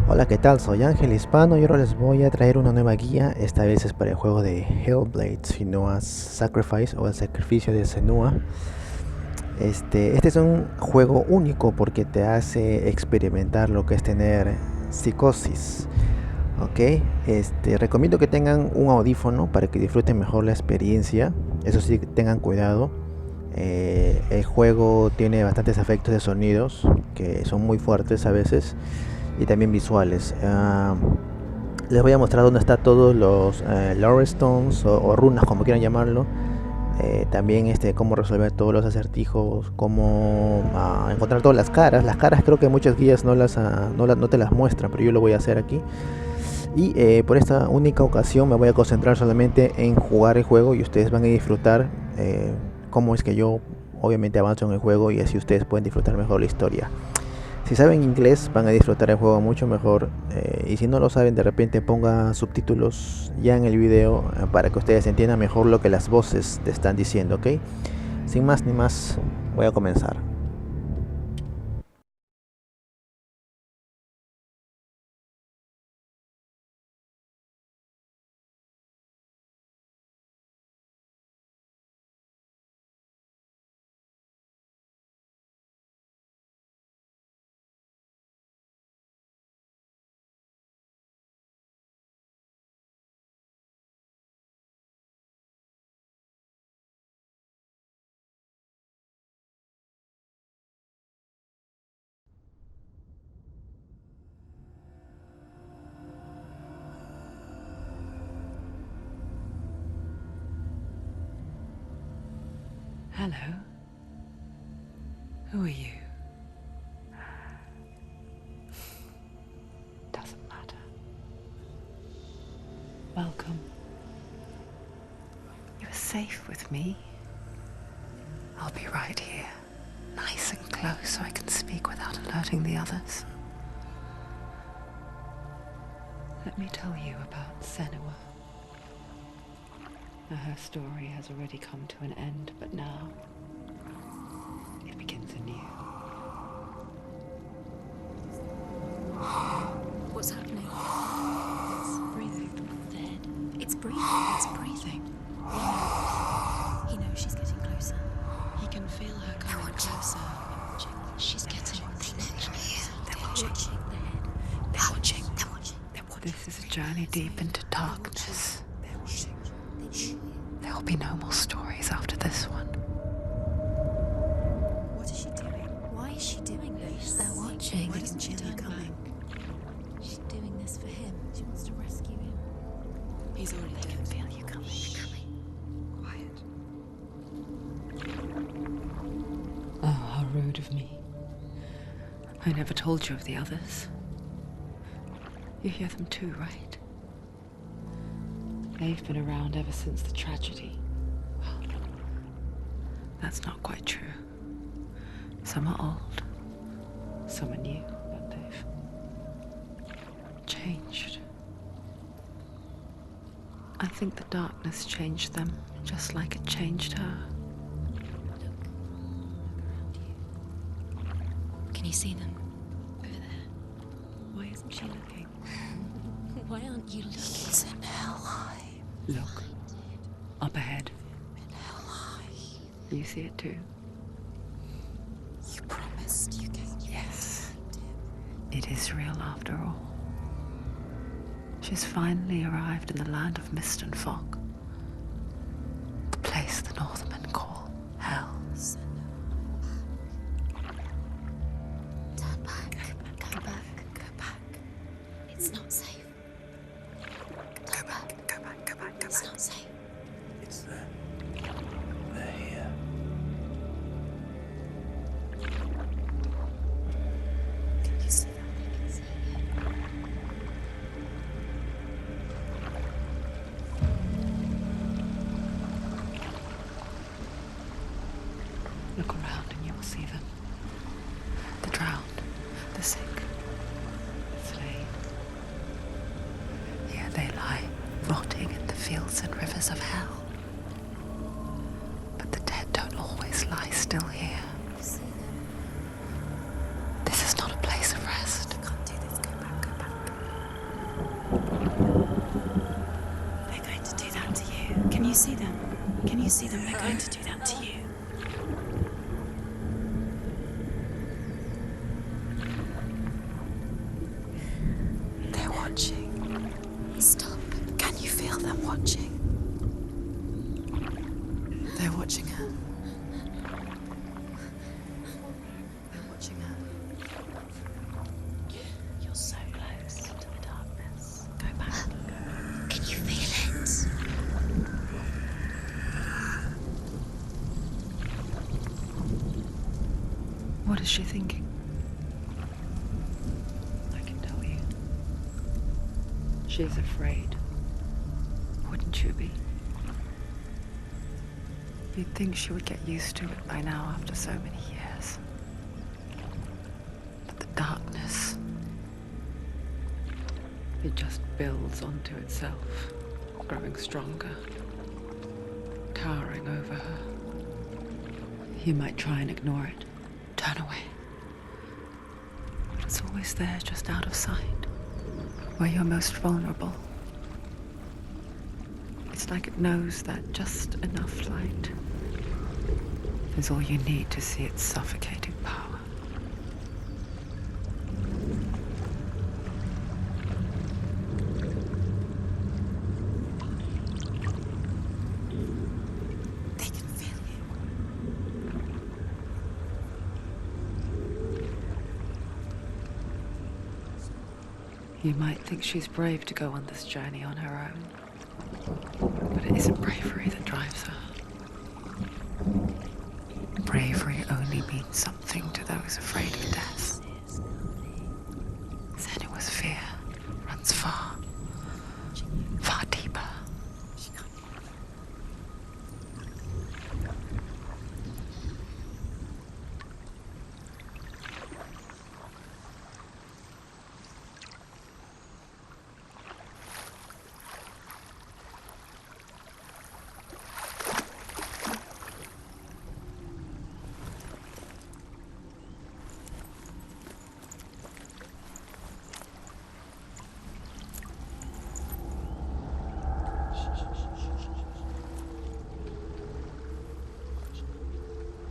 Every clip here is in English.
Hola, ¿qué tal? Soy Ángel Hispano y ahora les voy a traer una nueva guía. Esta vez es para el juego de Hellblade, Senua's Sacrifice o el sacrificio de Senua. Este es un juego único porque te hace experimentar lo que es tener psicosis. Ok, recomiendo que tengan un audífono para que disfruten mejor la experiencia. Eso sí, tengan cuidado. El juego tiene bastantes efectos de sonidos que son muy fuertes a veces y también visuales. Les voy a mostrar dónde está todos los Lorestones o runas, como quieran llamarlo. También cómo resolver todos los acertijos, cómo encontrar todas las caras. Las caras creo que muchas guías no te las muestran, pero yo lo voy a hacer aquí. Y por esta única ocasión me voy a concentrar solamente en jugar el juego y ustedes van a disfrutar cómo es que yo obviamente avanzo en el juego y así ustedes pueden disfrutar mejor la historia. Si saben inglés van a disfrutar el juego mucho mejor y si no lo saben de repente ponga subtítulos ya en el video para que ustedes entiendan mejor lo que las voces te están diciendo, ¿ok? Sin más ni más, voy a comenzar. Hello. Who are you? Doesn't matter. Welcome. You are safe with me. I'll be right here, nice and close so I can speak without alerting the others. Let me tell you about Senua. Her story has already come to an end, but now it begins anew. What's happening? It's breathing. Dead. It's breathing. It's breathing. He knows she's getting closer. He can feel her coming closer. She's getting closer. They're watching. They're watching. They're watching. This is a journey deep into darkness. There will be no more stories after this one. What is she doing? Why is she doing this? They're watching. Why doesn't she feel you coming? She's doing this for him. She wants to rescue him. He's already dead. I can feel you coming. Quiet. Oh, how rude of me. I never told you of the others. You hear them too, right? They've been around ever since the tragedy. Well, that's not quite true. Some are old, some are new, but they've changed. I think the darkness changed them, just like it changed her. Can you see them? Over there. Why isn't she looking? Why aren't you looking? He's in Helheim. Look, up ahead. In Helheim. You see it too? You promised you came. Yes. It is real after all. She's finally arrived in the land of mist and fog. The place the Northmen call Hell. Turn back. Go back. Go back. It's not safe. Go back. Go back, go back, go It's back. not safe. It's there. They're here. Can you see that? I can see it. Look around and you will see them. The drowned, the sick, the slain. Here they lie, rotting in the fields and rivers of hell. But the dead don't always lie still here. You see them. This is not a place of rest. You can't do this. Go back, go back. you see them? Can you see them? They're going to do that to you. They're watching. Stop. Can you feel them watching? They're watching her. They're watching her. You're so close to the darkness. Go back. Can you feel it? What is she thinking? I can tell you. She's afraid. Wouldn't you be? You'd think she would get used to it by now after so many years. But the darkness, it just builds onto itself, growing stronger, towering over her. You might try and ignore it, turn away. But it's always there, just out of sight, where you're most vulnerable. It's like it knows that just enough light is all you need to see its suffocating power. They can feel you. You might think she's brave to go on this journey on her own, but it isn't bravery that drives her. Bravery only means something to those afraid of death. Senua's fear runs far, far deeper.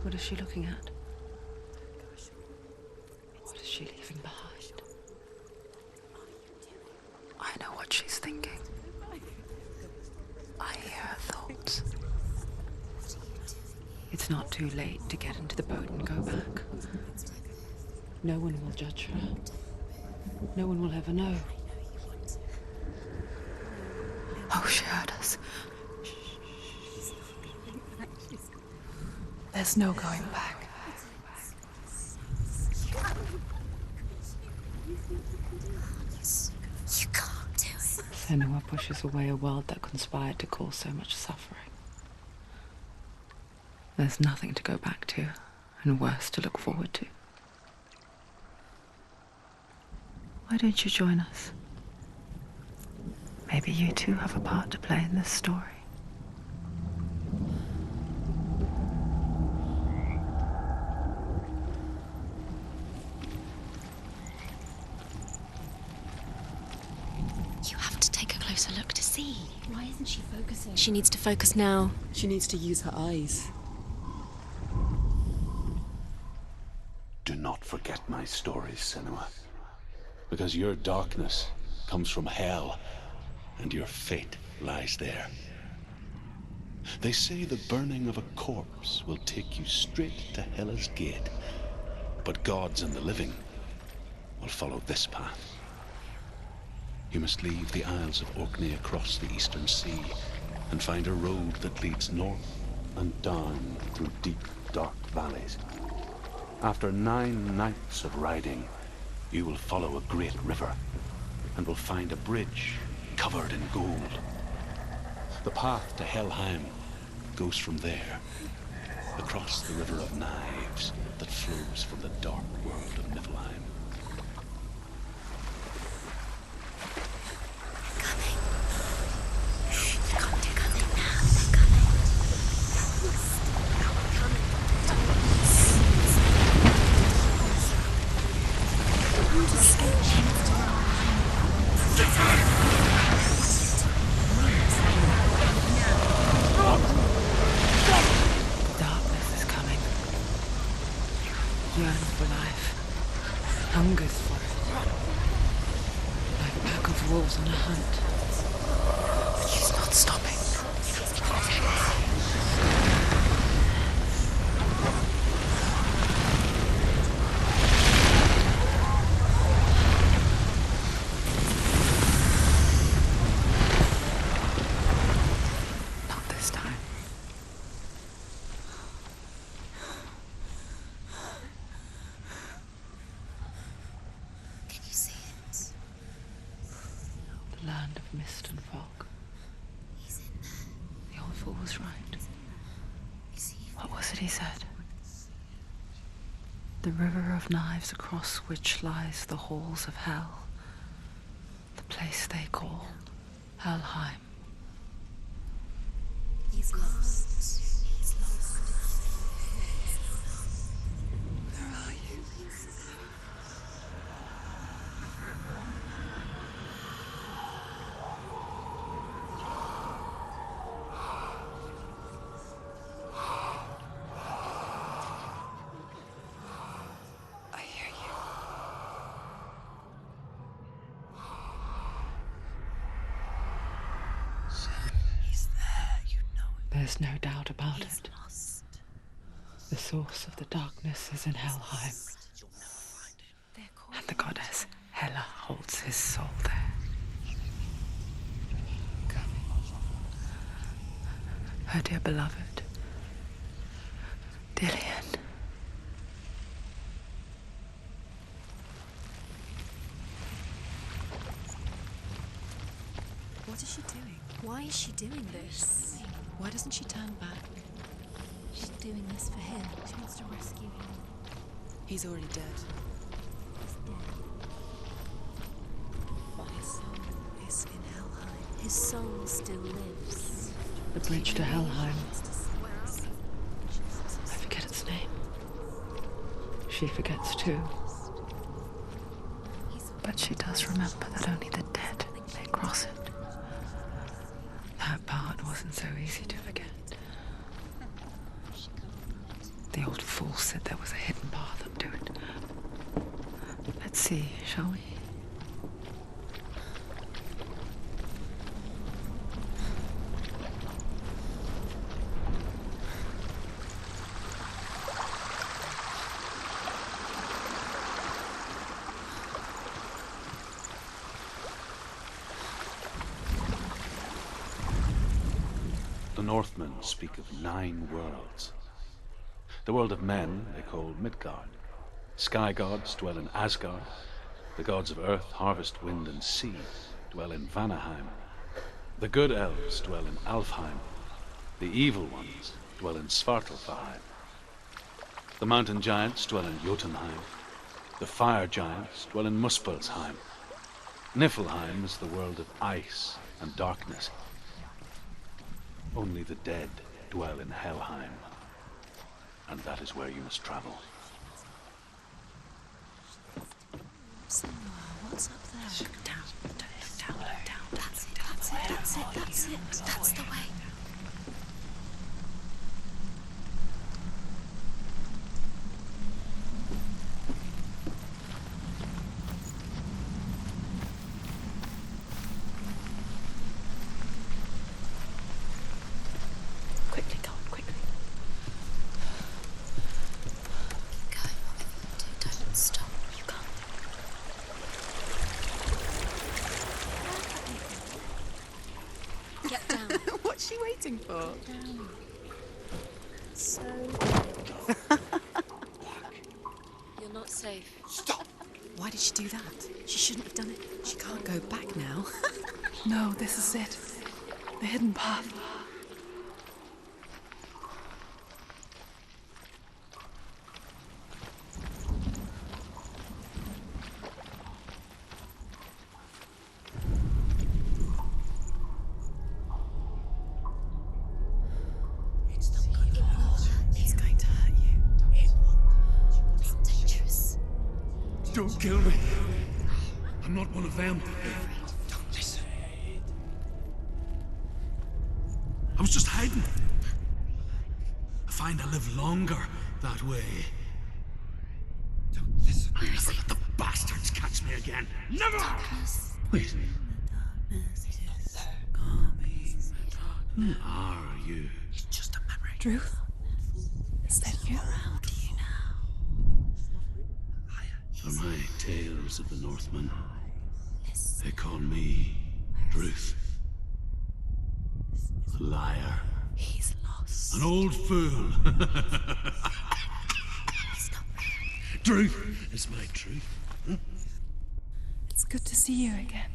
What is she looking at? What is she leaving behind? I know what she's thinking. I hear her thoughts. It's not too late to get into the boat and go back. No one will judge her. No one will ever know. Oh, she heard us. There's no going back. You can't do it. Senua pushes away a world that conspired to cause so much suffering. There's nothing to go back to, and worse to look forward to. Why don't you join us? Maybe you too have a part to play in this story. You have to take a closer look to see. Why isn't she focusing? She needs to focus now. She needs to use her eyes. Do not forget my stories, Senua. Because your darkness comes from hell, and your fate lies there. They say the burning of a corpse will take you straight to Hela's gate, but gods and the living will follow this path. You must leave the Isles of Orkney across the eastern sea and find a road that leads north and down through deep, dark valleys. After 9 nights of riding, you will follow a great river and will find a bridge covered in gold. The path to Helheim goes from there, across the river of knives that flows from the dark world of Niflheim. wolves on a hunt. But she's not stopping. Not this time. Can you see it? The land of mist and fog. He's in there. The old fool was right. Is he? What was it he said? The river of knives across which lies the halls of hell. The place they call Helheim. He's lost. He's lost. Where are you? I hear you. He's there, you know it. There's no doubt about He's it. lost. The source of the darkness is in Helheim, You'll never find him. They're calling and the goddess Hela holds his soul there. Her dear beloved, Dillian. What is she doing? Why is she doing this? Why doesn't she turn back? She's doing this for him. She wants to rescue him. He's already dead. He's dead. But his soul Is in Helheim. His soul still lives. The bridge to Helheim. Where are we? I forget its name. She forgets too. But she does remember that only the dead may cross it. That part wasn't so easy to forget. The old fool said there was a hidden path up to it. Let's see, shall we? The Northmen speak of 9 worlds. The world of men they call Midgard. Sky gods dwell in Asgard. The gods of earth, harvest, wind, and sea dwell in Vanaheim. The good elves dwell in Alfheim. The evil ones dwell in Svartalfheim. The mountain giants dwell in Jotunheim. The fire giants dwell in Muspelheim. Niflheim is the world of ice and darkness. Only the dead dwell in Helheim. And that is where you must travel. Senua, what's up there? Down, look down, look down. That's it, that's it, that's it, that's it. That's the way. Quickly, go on, quickly. Keep going, whatever you do, don't stop. You can't. Get down. What's she waiting for? Down. So. You're not safe. Why did she do that? She shouldn't have done it. She can't go back now. No, this is it. The hidden path. It's not going to hurt. It's going to hurt you. It won't. It's dangerous. Don't kill me. I'm not one of them. Don't listen. I was just hiding. I find I live longer that way. Don't listen. Where is Never it? let the bastards catch me again. Never! Darkness. Wait. Who are you? It's just a memory. Druth? Is that you? For my tales of the Northmen, they call me Druth. A liar. He's lost. An old fool. Truth is my truth. It's good to see you again.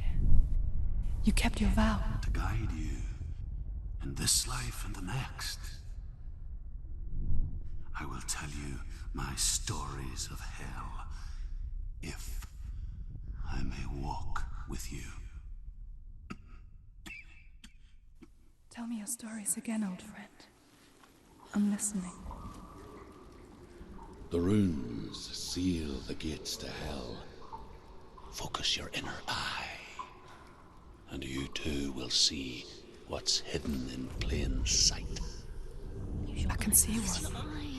You kept your vow. To guide you in this life and the next. I will tell you my stories of hell, if I may walk with you. Tell me your stories again, old friend. I'm listening. The runes seal the gates to hell. Focus your inner eye, and you too will see what's hidden in plain sight. I can see one.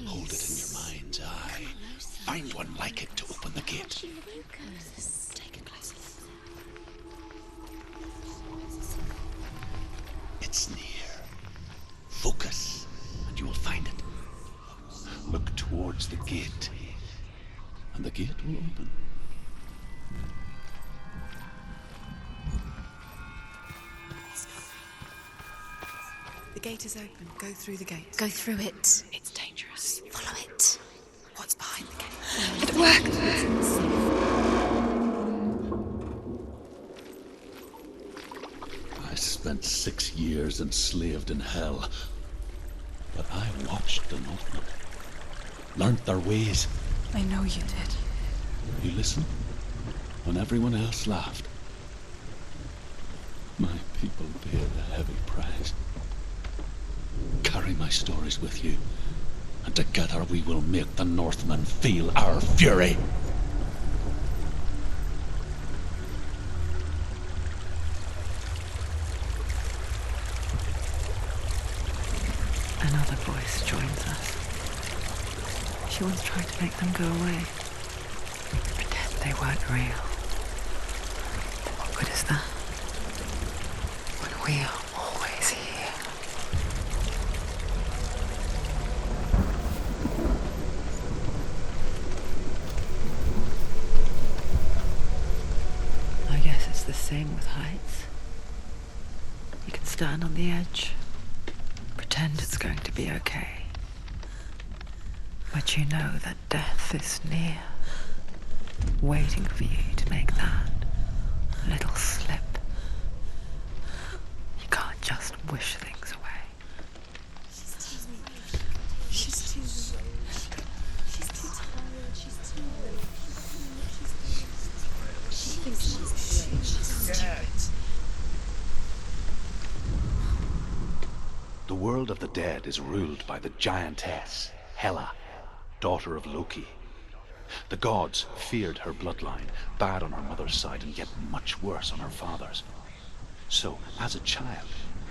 Hold it in your mind's eye. Find one like it to open the gate. Take it closer. It's near. Focus, and you will find it. Look towards the gate, and the gate will open. The gate is open. Go through the gate. Go through it. It's dangerous. Follow it. What's behind the gate? It worked! I spent 6 years enslaved in hell, but I watched the Northmen, learnt their ways. I know you did. You listened when everyone else laughed. My people paid a heavy price. Carry my stories with you, and together we will make the Northmen feel our fury. Another voice joins us. She once tried to make them go away. Pretend they weren't real. What good is that? When we are always here. I guess it's the same with heights. You can stand on the edge. Pretend it's going to be okay. But you know that death is near, waiting for you to make that little slip. You can't just wish things away. She's too tired. She's too She thinks she's stupid. The world of the dead is ruled by the giantess, Hela, daughter of Loki. The gods feared her bloodline, bad on her mother's side and yet much worse on her father's. So, as a child,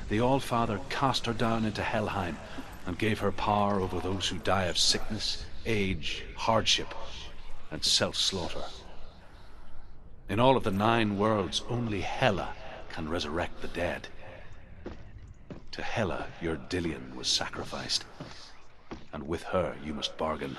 the All-Father cast her down into Helheim and gave her power over those who die of sickness, age, hardship, and self-slaughter. In all of the 9 worlds, only Hela can resurrect the dead. To Hela, your Dillion was sacrificed, and with her you must bargain.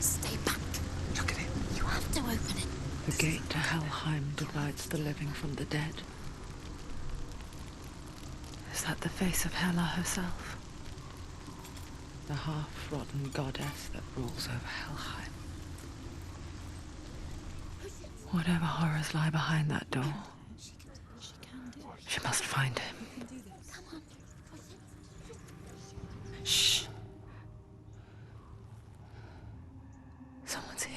Stay back. Look at it. You have to open it. The gate to Helheim divides the living from the dead. Is that the face of Hela herself? The half-rotten goddess that rules over Helheim. Whatever horrors lie behind that door, she must find him. Shh. Someone's here.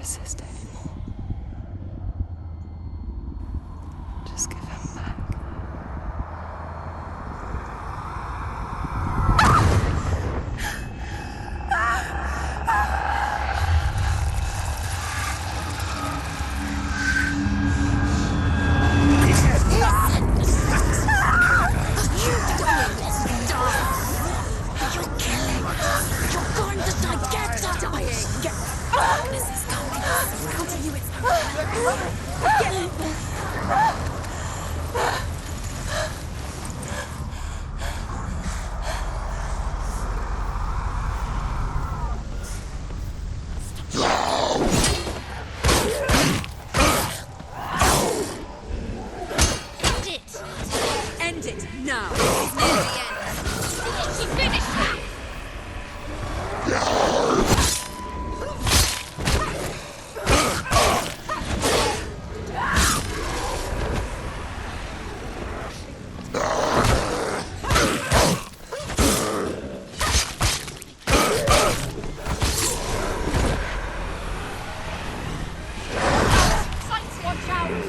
resist anymore. Just give him back. End it now. It's near the end. She finished that.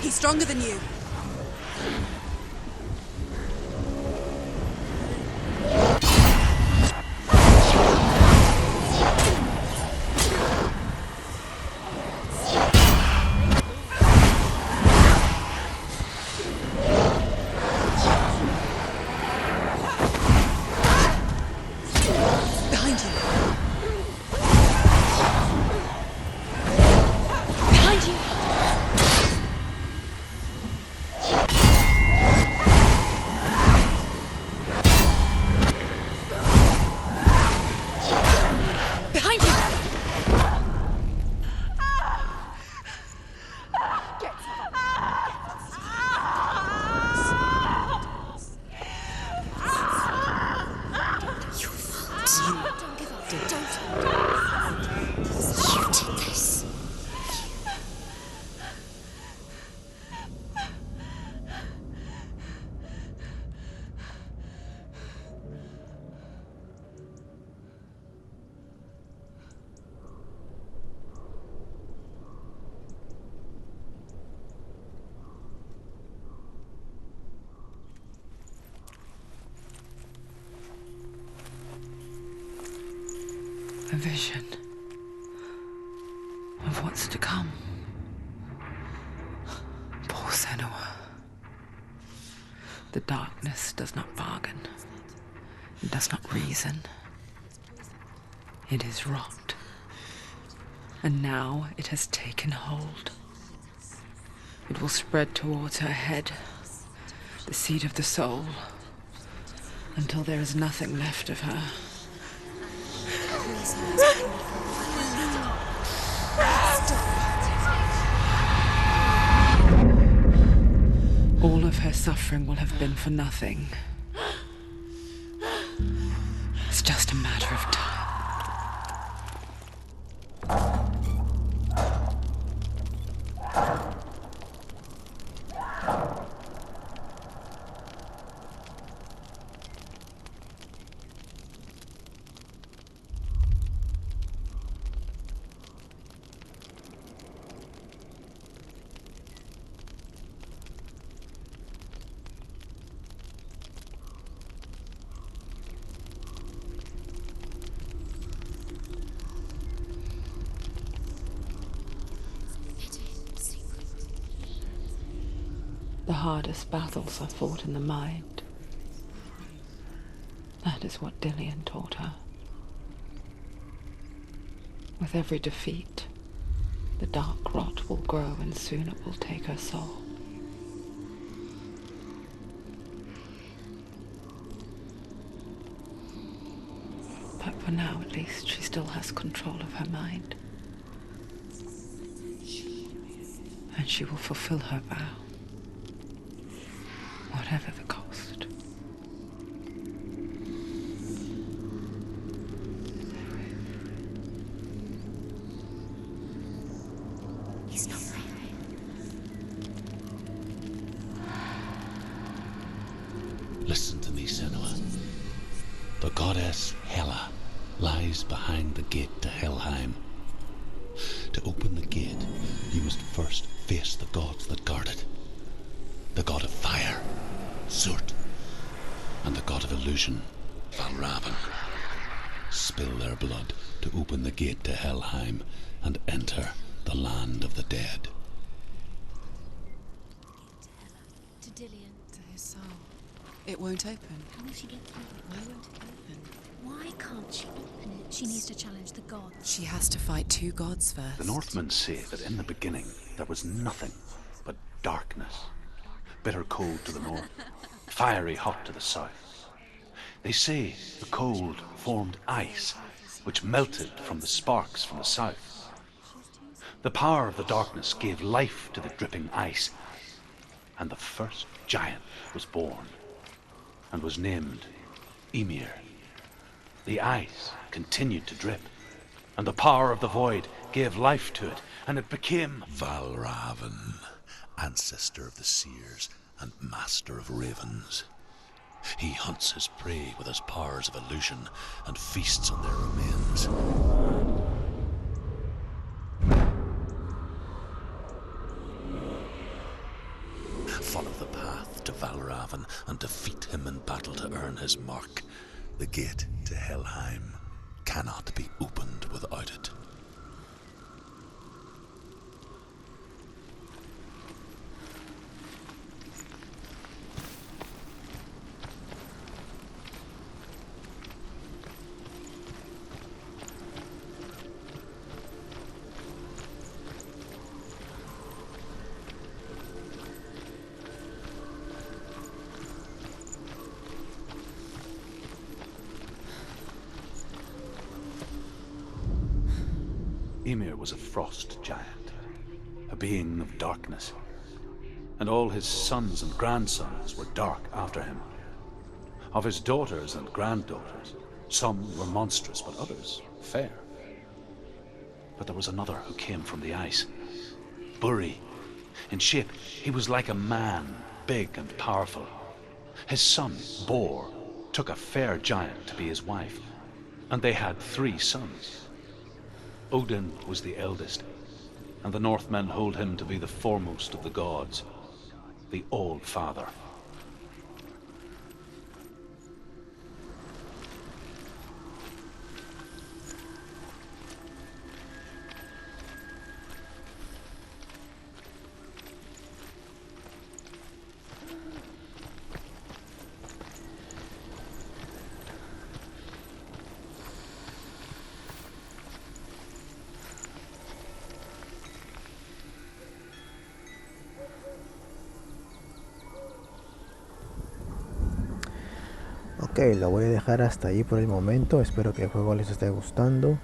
He's stronger than you. Behind you. Behind you. Behind you. You fault. Don't give up. Don't. You did this. A vision of what's to come. Poor Senua. The darkness does not bargain. It does not reason. It is rot. And now it has taken hold. It will spread towards her head, the seat of the soul, until there is nothing left of her. All of her suffering will have been for nothing. It's just a matter of time. The hardest battles are fought in the mind. That is what Dillian taught her. With every defeat, the dark rot will grow and soon it will take her soul. But for now, at least, she still has control of her mind. And she will fulfill her vow. Whatever the cost. He's not right. Listen to me, Senua. The goddess Hela lies behind the gate to Helheim. To open the gate, you must first face the gods that guard it. The god of fire, Zurt, and the god of illusion, Valravan. Spill their blood to open the gate to Helheim and enter the land of the dead. To Dillian. To his soul. It won't open. How will she get through it? Why won't it open? Why can't she open it? She needs to challenge the gods. She has to fight 2 gods first. The Northmen say that in the beginning there was nothing but darkness. Bitter cold to the north, fiery hot to the south. They say the cold formed ice, which melted from the sparks from the south. The power of the darkness gave life to the dripping ice, and the first giant was born, and was named Ymir. The ice continued to drip, and the power of the void gave life to it, and it became Valravan, ancestor of the seers and master of ravens. He hunts his prey with his powers of illusion and feasts on their remains. Follow the path to Valravan and defeat him in battle to earn his mark. The gate to Helheim cannot be opened without it. Ymir was a frost giant, a being of darkness, and all his sons and grandsons were dark after him. Of his daughters and granddaughters, some were monstrous, but others fair. But there was another who came from the ice, Buri. In shape, he was like a man, big and powerful. His son, Bor, took a fair giant to be his wife, and they had 3 sons. Odin was the eldest, and the Northmen hold him to be the foremost of the gods, the All-Father. Ok, lo voy a dejar hasta ahí por el momento. Espero que el juego les esté gustando.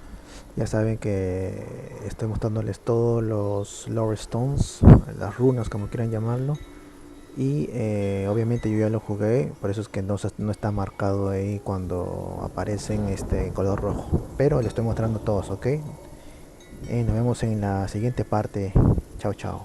Ya saben que estoy mostrándoles todos los Lorestones, las runas como quieran llamarlo. Y obviamente yo ya lo jugué, por eso es que no está marcado ahí cuando aparecen en color rojo. Pero les estoy mostrando todos, ok. Nos vemos en la siguiente parte. Chao, chao.